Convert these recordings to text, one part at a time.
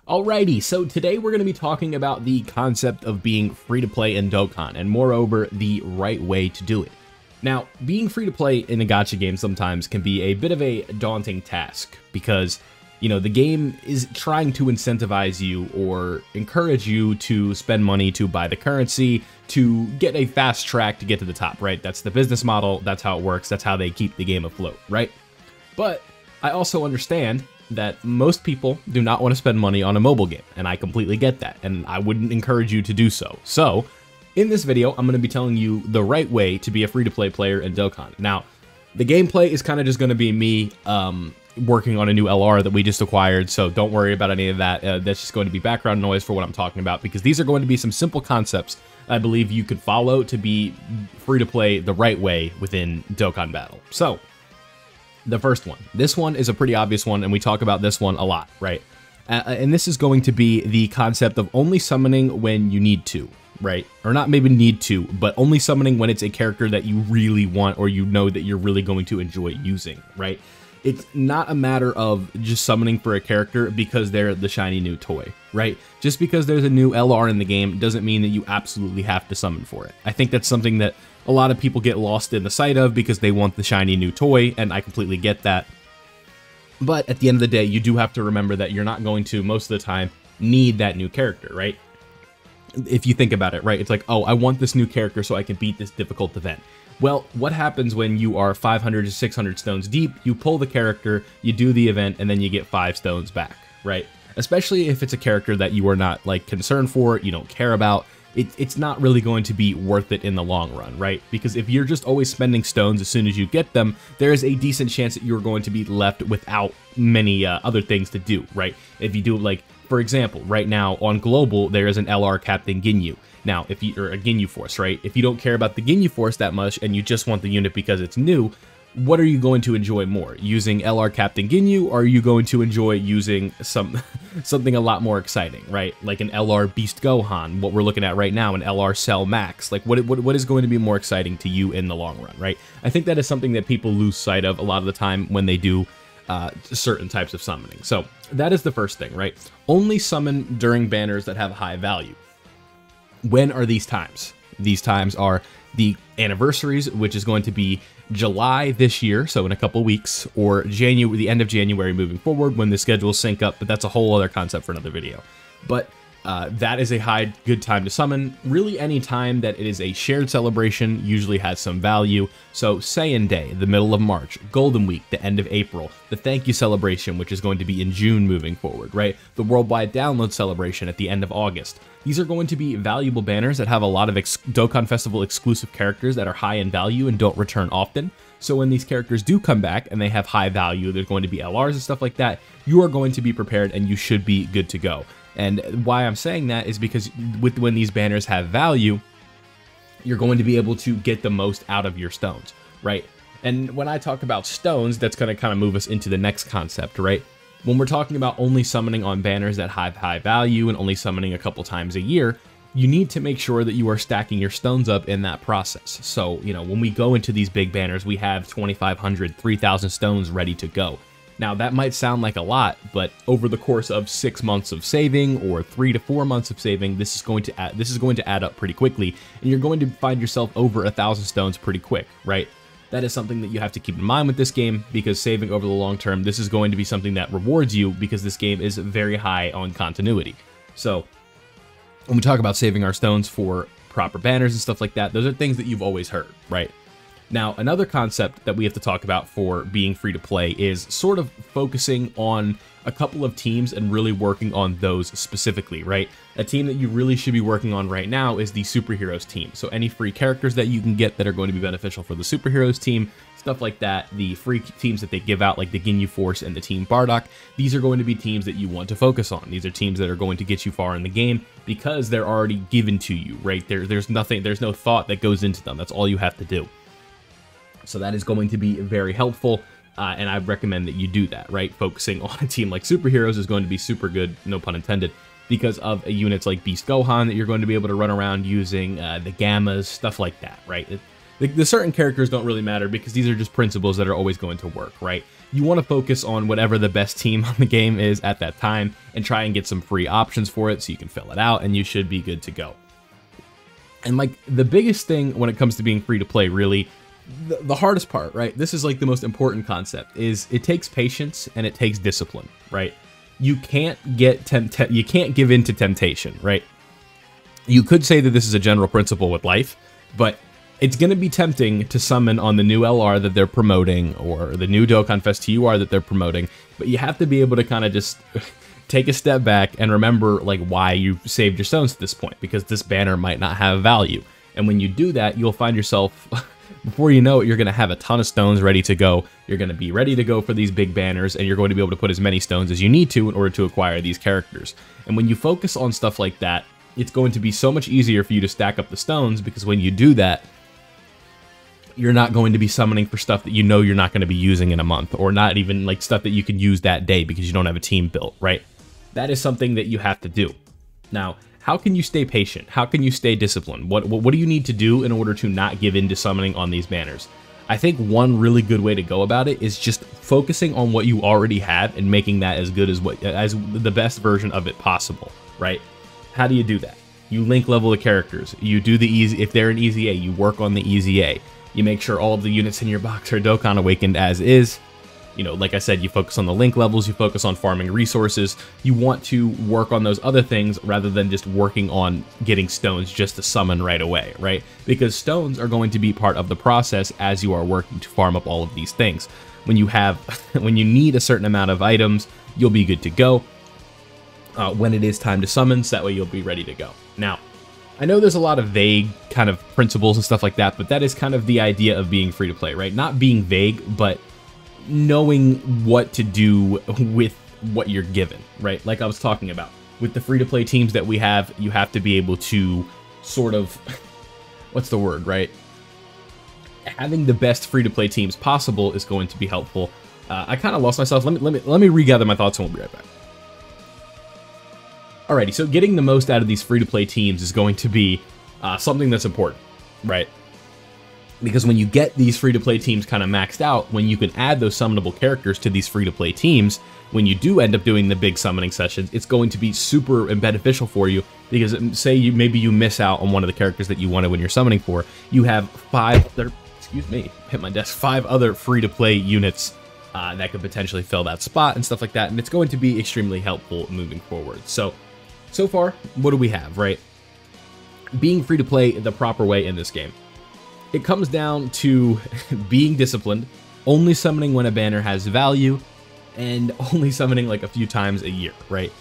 Alrighty, so today we're going to be talking about the concept of being free to play in Dokkan, and moreover, the right way to do it. Now, being free to play in a gacha game sometimes can be a bit of a daunting task because, the game is trying to incentivize you or encourage you to spend money to buy the currency to get a fast track to get to the top, right? That's the business model, that's how it works, that's how they keep the game afloat, right? But I also understand that most people do not want to spend money on a mobile game, and I completely get that, and I wouldn't encourage you to do so. So, in this video, I'm going to be telling you the right way to be a free-to-play player in Dokkan. Now, the gameplay is kind of just going to be me working on a new LR that we just acquired, so don't worry about any of that. That's just going to be background noise for what I'm talking about, because these are going to be some simple concepts I believe you could follow to be free-to-play the right way within Dokkan Battle. So, the first one. This one is a pretty obvious one, and we talk about this one a lot, right? And this is going to be the concept of only summoning when you need to, right? Or not maybe need to, but only summoning when it's a character that you really want or you know that you're really going to enjoy using, right? It's not a matter of just summoning for a character because they're the shiny new toy, right? Just because there's a new LR in the game doesn't mean that you absolutely have to summon for it. I think that's something that a lot of people get lost in the sight of because they want the shiny new toy, and I completely get that. But at the end of the day, you do have to remember that you're not going to, most of the time, need that new character, right? If you think about it, right? It's like, oh, I want this new character so I can beat this difficult event. Well, what happens when you are 500 to 600 stones deep? You pull the character, you do the event, and then you get 5 stones back, right? Especially if it's a character that you are not, concerned for, you don't care about. It's not really going to be worth it in the long run, right? Because if you're just always spending stones as soon as you get them, there is a decent chance that you're going to be left without many other things to do, right? If you do, for example, right now on Global, there is an LR Captain Ginyu. Now, or a Ginyu Force, right? If you don't care about the Ginyu Force that much and you just want the unit because it's new, what are you going to enjoy more? Using LR Captain Ginyu, or are you going to enjoy using something a lot more exciting, right? Like an LR Beast Gohan, what we're looking at right now, an LR Cell Max. Like what is going to be more exciting to you in the long run, right? I think that is something that people lose sight of a lot of the time when they do certain types of summoning. So that is the first thing, right? Only summon during banners that have high value. When are these times? These times are the anniversaries, which is going to be July this year, so in a couple weeks, or the end of January moving forward when the schedules sync up, but that's a whole other concept for another video. But that is a good time to summon. Really, any time that it is a shared celebration usually has some value. So Saiyan Day, the middle of March, Golden Week, the end of April, the Thank You Celebration, which is going to be in June moving forward, right? The Worldwide Download Celebration at the end of August. These are going to be valuable banners that have a lot of Dokkan Festival exclusive characters that are high in value and don't return often. So when these characters do come back and they have high value, there's going to be LRs and stuff like that, you are going to be prepared and you should be good to go. And why I'm saying that is because when these banners have value, you're going to be able to get the most out of your stones, right? And when I talk about stones, that's going to kind of move us into the next concept, right? When we're talking about only summoning on banners that have high value and only summoning a couple times a year, you need to make sure that you are stacking your stones up in that process. So, when we go into these big banners, we have 2,500, 3,000 stones ready to go. Now, that might sound like a lot, but over the course of 6 months of saving or 3 to 4 months of saving, this is going to add up pretty quickly, and you're going to find yourself over 1,000 stones pretty quick, right? That is something that you have to keep in mind with this game, because saving over the long term, this is going to be something that rewards you because this game is very high on continuity. So, when we talk about saving our stones for proper banners and stuff like that, those are things that you've always heard, right? Now, another concept that we have to talk about for being free to play is sort of focusing on a couple of teams and really working on those specifically, right? A team that you really should be working on right now is the Superheroes team. So any free characters that you can get that are going to be beneficial for the Superheroes team, stuff like that, the free teams that they give out like the Ginyu Force and the Team Bardock, these are going to be teams that you want to focus on. These are teams that are going to get you far in the game because they're already given to you, right? There's no thought that goes into them. That's all you have to do. So that is going to be very helpful, and I recommend that you do that, right? Focusing on a team like Superheroes is going to be super good, no pun intended, because of units like Beast Gohan that you're going to be able to run around using, the Gammas, stuff like that, right? The certain characters don't really matter because these are just principles that are always going to work, right? you want to focus on whatever the best team on the game is at that time and try and get some free options for it so you can fill it out and you should be good to go. And like the biggest thing when it comes to being free to play, really, the hardest part, right? This is like the most important concept, is it takes patience and it takes discipline, right? You can't you can't give in to temptation, right? You could say that this is a general principle with life, but it's going to be tempting to summon on the new LR that they're promoting or the new Dokkan Fest TUR that they're promoting, but you have to be able to kind of just take a step back and remember like why you saved your stones to this point, because this banner might not have value. And when you do that, you'll find yourself, before you know it, you're going to have a ton of stones ready to go. You're going to be ready to go for these big banners, and you're going to be able to put as many stones as you need to in order to acquire these characters. And when you focus on stuff like that, it's going to be so much easier for you to stack up the stones, because when you do that, you're not going to be summoning for stuff that you know you're not going to be using in a month, or not even like stuff that you can use that day because you don't have a team built, right? That is something that you have to do. Now, how can you stay patient? How can you stay disciplined? What do you need to do in order to not give in to summoning on these banners? I think one really good way to go about it is just focusing on what you already have and making that as good as the best version of it possible, right? How do you do that? You link level the characters. You do the easy, if they're an easy A, you work on the easy A. You make sure all of the units in your box are Dokkan Awakened as is. You know, like I said, you focus on the link levels, you focus on farming resources. You want to work on those other things rather than just working on getting stones just to summon right away, right? Because stones are going to be part of the process as you are working to farm up all of these things. When you have, when you need a certain amount of items, you'll be good to go. When it is time to summon, so that way you'll be ready to go. Now, I know there's a lot of vague kind of principles and stuff like that, but that is kind of the idea of being free to play, right? Not being vague, but knowing what to do with what you're given, right? Like I was talking about with the free to play teams that we have, you have to be able to sort of, what's the word, right? Having the best free to play teams possible is going to be helpful. I kind of lost myself. Let me regather my thoughts and we'll be right back. Alrighty, so getting the most out of these free to play teams is going to be something that's important, right? Because when you get these free-to-play teams kind of maxed out, when you can add those summonable characters to these free-to-play teams, when you do end up doing the big summoning sessions, it's going to be super beneficial for you, because say maybe you miss out on one of the characters that you wanted when you're summoning for, you have 5 other, excuse me, hit my desk, 5 other free-to-play units that could potentially fill that spot and stuff like that, and it's going to be extremely helpful moving forward. So far, what do we have, right? Being free-to-play the proper way in this game. It comes down to being disciplined, only summoning when a banner has value, and only summoning like a few times a year, right?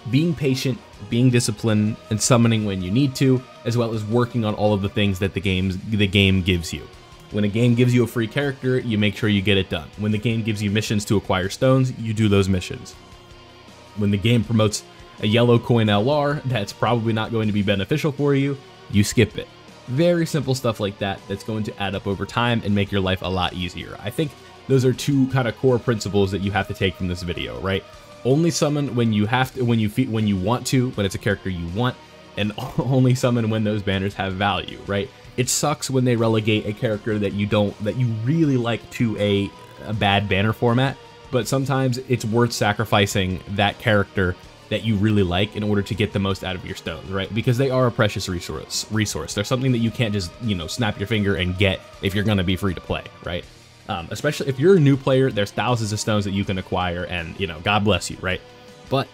Being patient, being disciplined, and summoning when you need to, as well as working on all of the things that the game gives you. When a game gives you a free character, you make sure you get it done. When the game gives you missions to acquire stones, you do those missions. When the game promotes a yellow coin LR that's probably not going to be beneficial for you, you skip it. Very simple stuff like that that's going to add up over time and make your life a lot easier. I think those are two kind of core principles that you have to take from this video, right? Only summon when you have to, when you want to, when it's a character you want, and only summon when those banners have value, right? It sucks when they relegate a character that you really like to a bad banner format, but sometimes it's worth sacrificing that character that you really like in order to get the most out of your stones, right? Because they are a precious resource. They're something that you can't just, you know, snap your finger and get if you're going to be free to play, right? Especially if you're a new player, there's thousands of stones that you can acquire and, you know, God bless you, right? But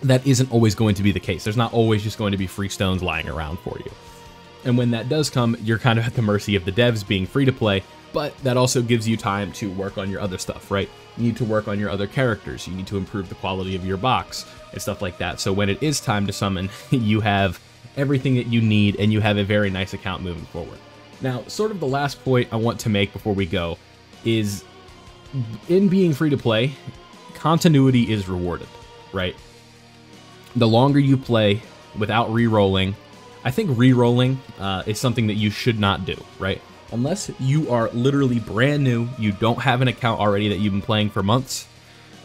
that isn't always going to be the case. There's not always just going to be free stones lying around for you. And when that does come, you're kind of at the mercy of the devs being free to play, but that also gives you time to work on your other stuff, right? You need to work on your other characters. You need to improve the quality of your box and stuff like that. So when it is time to summon, you have everything that you need and you have a very nice account moving forward. Now, sort of the last point I want to make before we go is in being free to play, continuity is rewarded, right? The longer you play without re-rolling, I think re-rolling is something that you should not do, right? Unless you are literally brand new, you don't have an account already that you've been playing for months,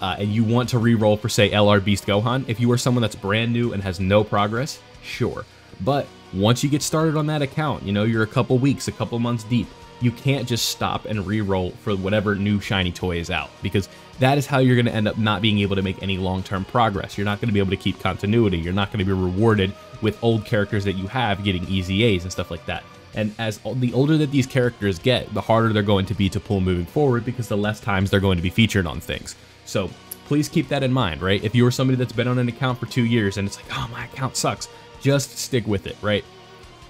and you want to re-roll for, say, LR Beast Gohan. If you are someone that's brand new and has no progress, sure. But once you get started on that account, you know, you're a couple weeks, a couple months deep, you can't just stop and re-roll for whatever new shiny toy is out, because that is how you're going to end up not being able to make any long-term progress. You're not going to be able to keep continuity. You're not going to be rewarded with old characters that you have getting easy A's and stuff like that. And as the older that these characters get, the harder they're going to be to pull moving forward, because the less times they're going to be featured on things. So please keep that in mind, right? If you're somebody that's been on an account for 2 years and it's like, oh, my account sucks, just stick with it, right?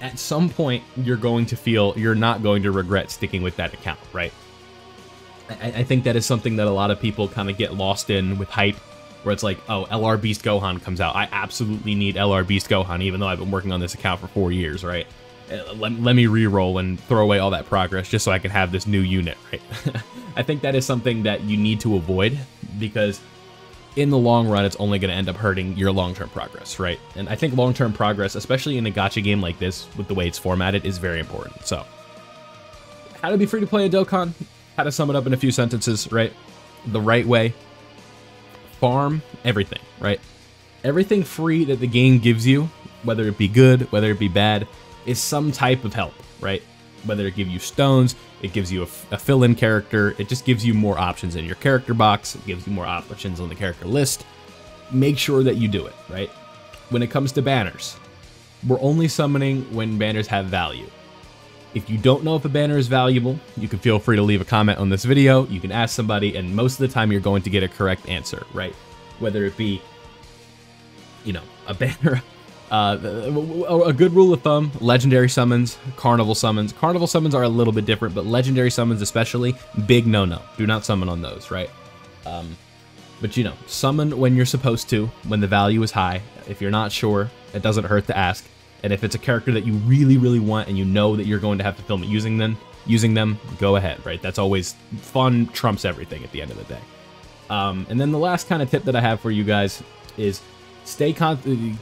At some point, you're going to feel you're not going to regret sticking with that account, right? I think that is something that a lot of people kind of get lost in with hype, where it's like, oh, LR Beast Gohan comes out. I absolutely need LR Beast Gohan, even though I've been working on this account for 4 years, right? Let me re-roll and throw away all that progress just so I can have this new unit, right? I think that is something that you need to avoid, because in the long run, it's only going to end up hurting your long-term progress, right? And I think long-term progress, especially in a gacha game like this, with the way it's formatted, is very important. So, how to be free to play in Dokkan? How to sum it up in a few sentences, right? The right way. Farm everything, right? Everything free that the game gives you, whether it be good, whether it be bad, is some type of help, right? Whether it gives you stones, it gives you a fill-in character, it just gives you more options in your character box, it gives you more options on the character list. Make sure that you do it, right? When it comes to banners, we're only summoning when banners have value. If you don't know if a banner is valuable, you can feel free to leave a comment on this video, you can ask somebody, and most of the time you're going to get a correct answer, right? Whether it be, you know, a banner, a good rule of thumb, legendary summons, carnival summons. Carnival summons are a little bit different, but legendary summons especially, big no-no. Do not summon on those, right? But you know, summon when you're supposed to, when the value is high. If you're not sure, it doesn't hurt to ask. And if it's a character that you really, really want and you know that you're going to have fulfillment using them, go ahead, right? That's always fun, trumps everything at the end of the day. And then the last kind of tip that I have for you guys is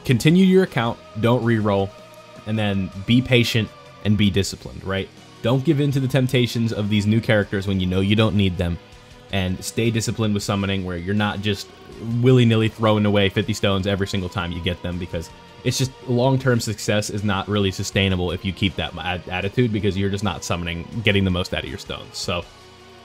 continue your account, don't re-roll, and then be patient and be disciplined, right? Don't give in to the temptations of these new characters when you know you don't need them, and stay disciplined with summoning, where you're not just willy-nilly throwing away 50 stones every single time you get them, because it's just long-term success is not really sustainable if you keep that attitude, because you're just not summoning, getting the most out of your stones. So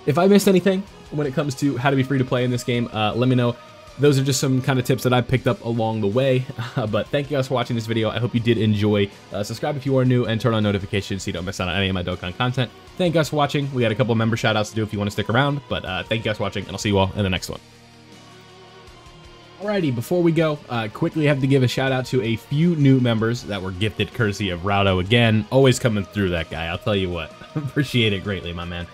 if I missed anything when it comes to how to be free to play in this game, let me know. Those are just some kind of tips that I picked up along the way. But thank you guys for watching this video. I hope you did enjoy. Subscribe if you are new, and turn on notifications so you don't miss out on any of my Dokkan content. Thank you guys for watching. We got a couple of member shoutouts to do if you want to stick around. But thank you guys for watching, and I'll see you all in the next one. Alrighty, before we go, quickly have to give a shout out to a few new members that were gifted courtesy of Raudo again. Always coming through, that guy, I'll tell you what. Appreciate it greatly, my man.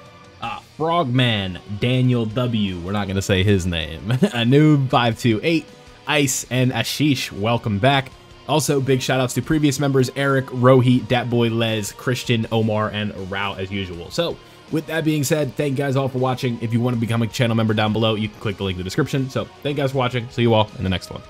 Frogman, Daniel W, we're not going to say his name, Anoob528, Ice, and Ashish, welcome back. Also, big shout outs to previous members, Eric, Rohi, Datboy, Les, Christian, Omar, and Rao as usual. So, with that being said, thank you guys all for watching. If you want to become a channel member down below, you can click the link in the description. So, thank you guys for watching. See you all in the next one.